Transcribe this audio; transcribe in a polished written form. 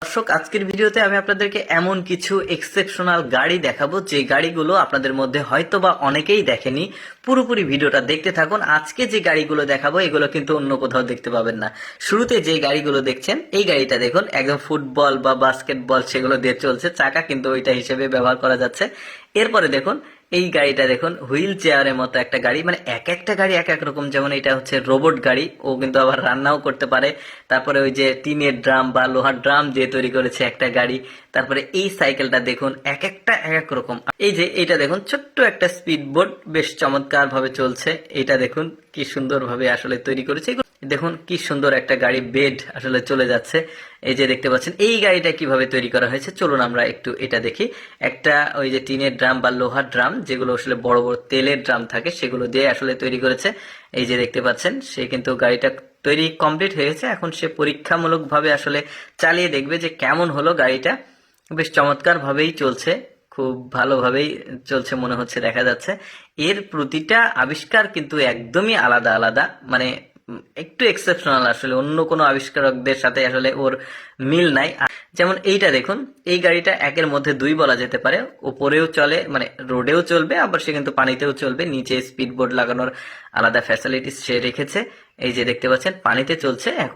দর্শক, আজকের ভিডিওতে আমি আপনাদেরকে এমন কিছু এক্সেপশনাল গাড়ি দেখাবো যে গাড়িগুলো আপনাদের মধ্যে হয়তোবা অনেকেই দেখেনি। পুরোপুরি ভিডিওটা দেখতে থাকুন। আজকে যে গাড়িগুলো দেখাবো এগুলো কিন্তু অন্য কোথাও দেখতে পাবেন না। শুরুতে যে গাড়িগুলো দেখছেন, এই গাড়িটা দেখুন, একদম ফুটবল বা বাস্কেটবল সেগুলো দিয়ে চলছে, চাকা কিন্তু ওইটা হিসেবে ব্যবহার করা যাচ্ছে। এরপরে দেখুন, এই গাড়িটা দেখুন, হুইল চেয়ারের মতো একটা গাড়ি, মানে এক একটা গাড়ি এক এক রকম। যেমন এটা হচ্ছে রোবট গাড়ি, ও কিন্তু আবার রান্নাও করতে পারে। তারপরে ওই যে টিনের ড্রাম বা লোহার ড্রাম দিয়ে তৈরি করেছে একটা গাড়ি। তারপরে এই সাইকেলটা দেখুন, এক একটা এক এক রকম। এই যে এটা দেখুন, ছোট্ট একটা স্পিড বোট, বেশ চমৎকার ভাবে চলছে। এটা দেখুন কি সুন্দর ভাবে আসলে তৈরি করেছে। দেখুন কি সুন্দর একটা গাড়ি, বেড আসলে চলে যাচ্ছে। এই যে দেখতে পাচ্ছেন এই গাড়িটা কিভাবে তৈরি করা হয়েছে, চলুন আমরা একটু এটা দেখি। একটা ওই যে টিনের ড্রাম বা লোহার ড্রাম, যেগুলো আসলে বড় বড় তেলের ড্রাম থাকে, সেগুলো দিয়ে আসলে তৈরি করেছে। এই যে দেখতে পাচ্ছেন, সে কিন্তু গাড়িটা তৈরি কমপ্লিট হয়েছে। এখন সে পরীক্ষামূলক ভাবে আসলে চালিয়ে দেখবে যে কেমন হলো গাড়িটা। বেশ চমৎকার ভাবেই চলছে, খুব ভালোভাবেই চলছে মনে হচ্ছে, দেখা যাচ্ছে। এর প্রতিটা আবিষ্কার কিন্তু একদমই আলাদা আলাদা, মানে একটু এক্সেপশনাল, আসলে অন্য কোনো আবিষ্কারকদের সাথে আসলে ওর মিল নাই। যেমন এইটা দেখুন, এই গাড়িটা একের মধ্যে দুই বলা যেতে পারে। উপরেও চলে, মানে রোডেও চলবে, আবার সে কিন্তু পানিতেও চলবে। নিচে স্পিড বোর্ড লাগানোর আলাদা ফ্যাসিলিটিস সে রেখেছে। এই যে দেখতে পাচ্ছেন পানিতে চলছে এখন।